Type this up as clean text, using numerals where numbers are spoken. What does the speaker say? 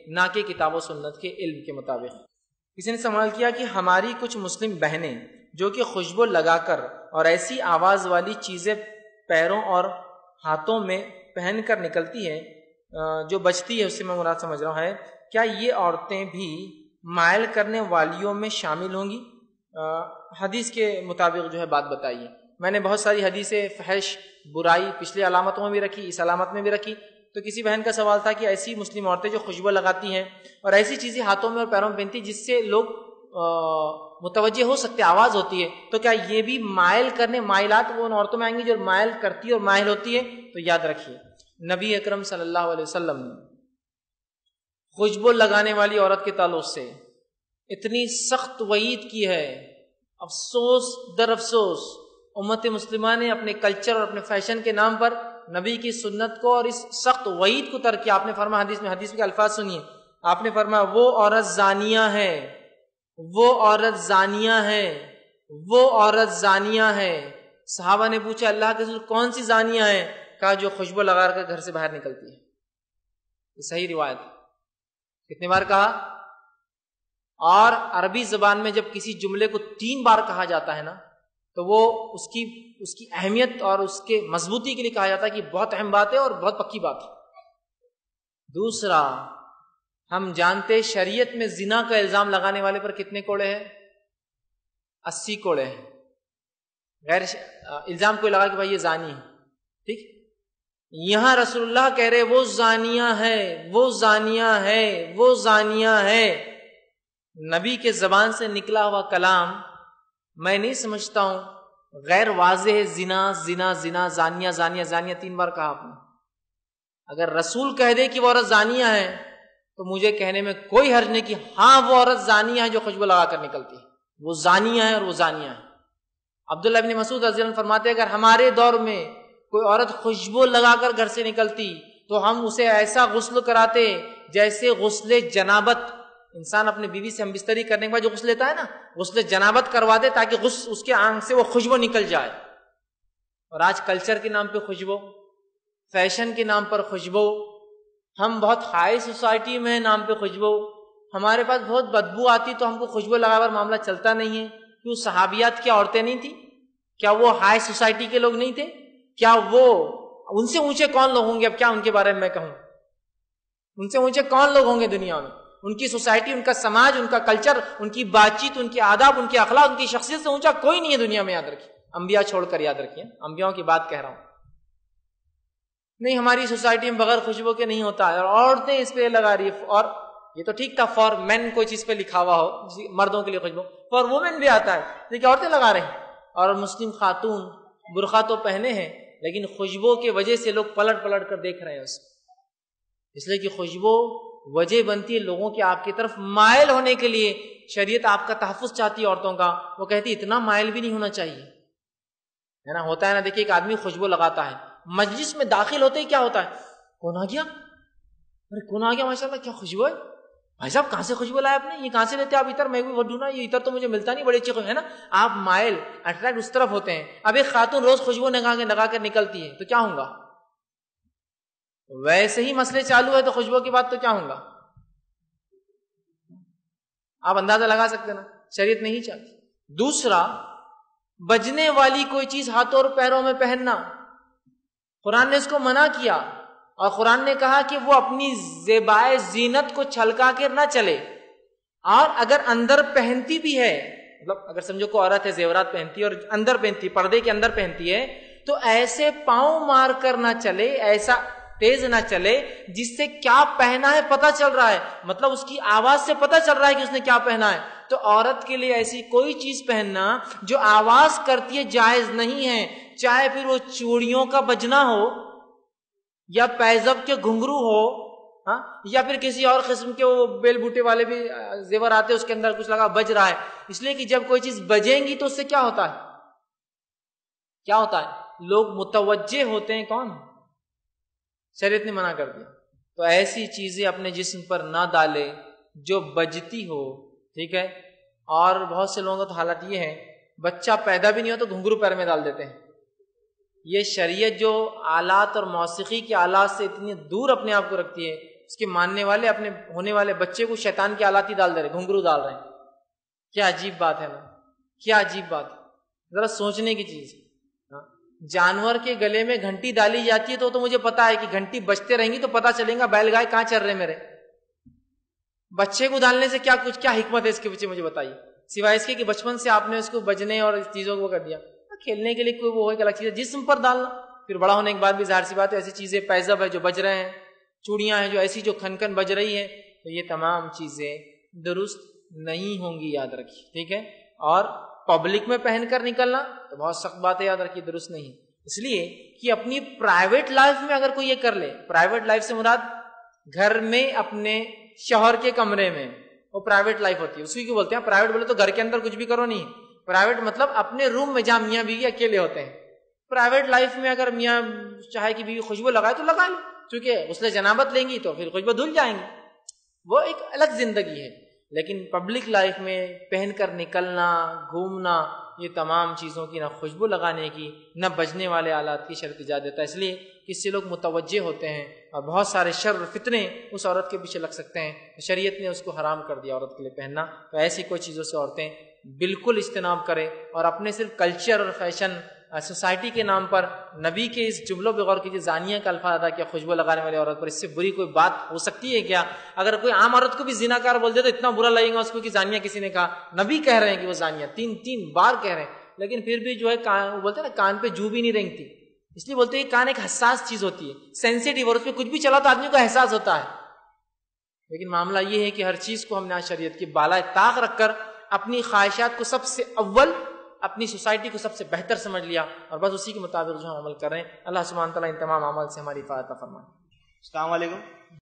نہ کہ کتاب و سنت کے علم کے مطابق۔ کسی نے سوال کیا کہ ہماری کچھ مسلم بہنیں جو کہ خوشبو لگا کر اور ایسی آواز والی چیزیں پیروں اور ہاتھوں میں پہن کر نکلتی ہیں جو بچتی ہے، اس سے میں مراد سمجھ رہا ہوں ہے، کیا یہ عورتیں بھی مائل کرنے والیوں میں شامل ہوں گی؟ حدیث کے مطابق جو ہے بات بتائیے۔ میں نے بہت ساری حدیثیں فحش، برائی پچھلی علامتوں میں بھی رکھی، اس علامت میں بھی رکھی۔ تو کسی بہن کا سوال تھا کہ ایسی مسلم عورتیں جو خوشبو لگاتی ہیں اور ایسی چیزیں ہاتھوں میں اور پیروں میں پہنتی جس سے لوگ متوجہ ہو سکتے، آواز ہوتی ہے، تو کیا یہ بھی مائل کرنے، مائلات وہ ان عورتوں میں آئیں گی جو مائل کرتی ہے اور مائل ہوتی ہے؟ تو یاد رکھیے نبی اکرم صلی اللہ علیہ وسلم نے خوشبو لگانے والی عورت کے تعلق سے اتنی سخت وعید کی ہے۔ افسوس در افسوس امت مسلمہ نے اپنے کلچر اور اپنے فیشن کے نام پر نبی کی سنت کو اور اس سخت وعید کو ترک کیا۔ آپ نے فرمایا حدیث کے الفاظ سنیے، آپ نے فرمایا وہ عورت زانیہ ہے، وہ عورت زانیہ ہے، وہ عورت زانیہ ہے۔ صحابہ نے پوچھا اللہ کے رسول کون سی زانیہ ہے؟ کہا جو خوشبو لگا کر گھر سے باہر نکلتی ہے۔ یہ صحیح روایت ہے۔ کتنے بار کہا؟ اور عربی زبان میں جب کسی جملے کو 3 بار کہا جاتا ہے نا تو وہ اس کی اہمیت اور اس کے مضبوطی کے لیے کہا جاتا ہے کہ بہت اہم بات ہے اور بہت پکی بات ہے۔ دوسرا، ہم جانتے شریعت میں زنا کا الزام لگانے والے پر کتنے کوڑے ہیں؟ 80 کوڑے ہیں۔ غیر الزام کوئی لگا کہ بھائی یہ زانی ہے، ٹھیک، یہاں رسول اللہ کہہ رہے وہ زانیہ ہے، وہ زانیہ ہے، وہ زانیہ ہے۔ نبی کے زبان سے نکلا ہوا کلام میں نہیں سمجھتا ہوں غیر واضح زنا زنا زنا زانیہ زانیہ زانیہ 3 بار کہا آپ نے۔ اگر رسول کہہ دے کہ وہ عورت زانیہ ہے تو مجھے کہنے میں کوئی حرج نہیں کہ ہاں وہ عورت زانیہ ہے جو خوشبو لگا کر نکلتی ہے، وہ زانیہ ہے اور وہ زانیہ ہے۔ عبداللہ ابن مسعود رضی اللہ عنہ فرماتے ہیں اگر ہمارے دور میں کوئی عورت خوشبو لگا کر گھر سے نکلتی تو ہم اسے ایسا غسل کراتے جیسے غسل جنابت، انسان اپنے بیوی سے ہم بستری کرنے کے بعد جو غسل لیتا ہے نا، غسل جنابت کروا دے تاکہ اس کے آنکھ سے وہ خوشبو نکل جائے۔ اور آج کلچر کے نام پہ خوشبو، فیشن کے نام پر خوشبو، ہم بہت ہائی سوسائٹی میں نام پہ خوشبو، ہمارے پاس بہت بدبو آتی تو ہم کو خوشبو لگا کر معاملہ چلتا نہیں ہے۔ کیوں؟ صحابیات کیا عورتیں نہیں تھیں؟ کیا وہ ہائی سوسائٹی کے لوگ نہیں تھے؟ کیا وہ ان سے اونچے کون لوگ ہوں گے؟ اب کیا ان کے بارے میں میں کہوں؟ ان سے اونچے کون لوگ ہوں گے دنیا میں؟ ان کی سوسائٹی، ان کا سماج، ان کا کلچر، ان کی بات چیت، ان کے آداب، ان کے اخلاق، ان کی شخصیت سے اونچا کوئی نہیں ہے دنیا میں، یاد رکھیے۔ انبیاء چھوڑ کر، یاد رکھیے، انبیاء کی بات کہہ رہا ہوں۔ نہیں، ہماری سوسائٹی میں بغیر خوشبو کے نہیں ہوتا ہے، اور عورتیں اس پہ لگا رہی ہے۔ اور یہ تو ٹھیک تھا فار مین کوئی چیز پہ لکھا ہوا ہو، مردوں کے لیے خوشبو، فار وومن بھی آتا ہے، لیکن عورتیں لگا رہے ہیں۔ اور مسلم خاتون برقع تو پہنے ہیں لیکن خوشبو کی وجہ سے لوگ پلٹ پلٹ کر دیکھ رہے ہیں اس لیے کہ خوشبو وجہ بنتی ہے لوگوں کے آپ کی طرف مائل ہونے کے لیے۔ شریعت آپ کا تحفظ چاہتی ہے عورتوں کا، وہ کہتی اتنا مائل بھی نہیں ہونا چاہیے، ہے نا؟ ہوتا ہے نا، دیکھیے ایک آدمی خوشبو لگاتا ہے، مجلس میں داخل ہوتے ہی کیا ہوتا ہے؟ کون آ گیا؟ ارے کون آ گیا؟ ماشاءاللہ کیا خوشبو ہے! بھائی صاحب کہاں سے خوشبو لائے آپ نے؟ یہ کہاں سے لیتے آپ عطر؟ میں بھی ڈھونڈا، یہ عطر تو مجھے ملتا نہیں، بڑی اچھی خوشبو ہے نا۔ آپ مائل اٹریکٹ اس طرف ہوتے ہیں۔ اب ایک خاتون روز خوشبو لگا کر نکلتی ہے تو کیا ہوگا؟ ویسے ہی مسئلے چالو ہے تو خوشبو کی بات تو کیا ہوگا؟ آپ اندازہ لگا سکتے نا، شریعت نہیں چاہتی۔ دوسرا، بجنے والی کوئی چیز ہاتھوں اور پیروں میں پہننا، قرآن نے اس کو منع کیا، اور قرآن نے کہا کہ وہ اپنی زیبائے زینت کو چھلکا کر نہ چلے، اور اگر اندر پہنتی بھی ہے، مطلب اگر سمجھو کوئی عورت ہے زیورات پہنتی ہے اور اندر پہنتی ہے، پردے کے اندر پہنتی ہے، تو ایسے پاؤں مار کر نہ چلے، ایسا تیز نہ چلے جس سے کیا پہنا ہے پتہ چل رہا ہے، مطلب اس کی آواز سے پتہ چل رہا ہے کہ اس نے کیا پہنا ہے۔ تو عورت کے لیے ایسی کوئی چیز پہننا جو آواز کرتی ہے جائز نہیں ہے، چاہے پھر وہ چوڑیوں کا بجنا ہو یا پیزب کے گھنگرو ہو، ہاں، یا پھر کسی اور قسم کے وہ بیل بوٹے والے بھی زیور آتے ہیں اس کے اندر کچھ لگا بج رہا ہے، اس لیے کہ جب کوئی چیز بجیں گی تو اس سے کیا ہوتا ہے؟ کیا ہوتا ہے؟ لوگ متوجہ ہوتے ہیں، کون؟ شریعت نے منع کر دیا۔ تو ایسی چیزیں اپنے جسم پر نہ ڈالے جو بجتی ہو، ٹھیک ہے؟ اور بہت سے لوگوں کا تو حالت یہ ہے بچہ پیدا بھی نہیں ہو تو گھنگرو پیر میں ڈال دیتے ہیں۔ یہ شریعت جو آلات اور موسیقی کے آلات سے اتنی دور اپنے آپ کو رکھتی ہے، اس کے ماننے والے اپنے ہونے والے بچے کو شیطان کی آلاتی ڈال دے رہے، گھنگرو ڈال رہے ہیں. کیا عجیب بات ہے نا، کیا عجیب بات ہے، ذرا سوچنے کی چیز. جانور کے گلے میں گھنٹی ڈالی جاتی ہے تو مجھے پتا ہے کہ گھنٹی بجتے رہیں گی تو پتا چلے گا بیل گائے کہاں چل رہے میرے. بچے کو ڈالنے سے کیا حکمت ہے اس کے پیچھے مجھے بتائیے، سوائے اس کے کہ بچپن سے آپ نے اس کو بجنے اور اس چیزوں کو کر دیا. کھیلنے کے لیے کوئی وہ ایک الگ چیز ہے، جسم پر ڈالنا. پھر بڑا ہونے کے بعد بھی ظاہر سی بات ہے ایسی چیزیں پیزب ہے جو بج رہے ہیں، چوڑیاں ہیں جو ایسی جو کھن کھن بج رہی ہے، تو یہ تمام چیزیں درست نہیں ہوں گی، یاد رکھیے. ٹھیک ہے. اور پبلک میں پہن کر نکلنا تو بہت سخت بات ہے، یاد رکھیے درست نہیں. اس لیے کہ اپنی پرائیویٹ لائف میں اگر کوئی یہ کر لے، پرائیویٹ لائف سے مراد گھر میں اپنے شوہر کے کمرے میں، وہ پرائیویٹ لائف ہوتی ہے. اسی کو بولتے ہیں پرائیویٹ. بولے تو گھر کے اندر کچھ بھی کرو نہیں، پرائیویٹ مطلب اپنے روم میں جہاں میاں بیوی اکیلے ہوتے ہیں. پرائیویٹ لائف میں اگر میاں چاہے کہ بیوی خوشبو لگائے تو لگا لو، چونکہ غسل جنابت لیں گی تو پھر خوشبو دھل جائیں گی، وہ ایک الگ زندگی ہے. لیکن پبلک لائف میں پہن کر نکلنا، گھومنا، یہ تمام چیزوں کی نہ خوشبو لگانے کی نہ بجنے والے آلات کی شرط اجازت دیتا ہے. اس لیے کہ اس سے لوگ متوجہ ہوتے ہیں اور بہت سارے شر اور فتنے اس عورت کے پیچھے لگ سکتے ہیں. شریعت نے اس کو حرام کر دیا عورت کے لیے پہننا. تو ایسی کوئی چیزوں سے عورتیں بالکل اجتناب کریں اور اپنے صرف کلچر اور فیشن سوسائٹی کے نام پر نبی کے اس جملوں پہ غور کیجیے. زانیہ کا الفاظ ادا کیا خوشبو لگانے والی عورت پر، اس سے بری کوئی بات ہو سکتی ہے کیا؟ اگر کوئی عام عورت کو بھی زناکار بول دے تو اتنا برا لگے گا اس کو کہ زانیہ کسی نے کہا. نبی کہہ رہے ہیں کہ وہ زانیہ، تین بار کہہ رہے ہیں، لیکن پھر بھی جو ہے وہ بولتے ہیں نا کان پہ جو بھی نہیں رینگتی. اس لیے بولتے ہیں کہ کان ایک حساس چیز ہوتی ہے، سینسیٹیو، اور اس پہ کچھ بھی چلا تو آدمی کو احساس ہوتا ہے. لیکن معاملہ یہ ہے کہ ہر چیز کو ہم نے شریعت کی بالائے طاق رکھ کر اپنی خواہشات کو سب سے اول، اپنی سوسائٹی کو سب سے بہتر سمجھ لیا اور بس اسی کے مطابق جو ہم عمل کر رہے ہیں. اللہ سبحانہ تعالیٰ ان تمام اعمال سے ہماری حفاظت فرمائے. السلام علیکم.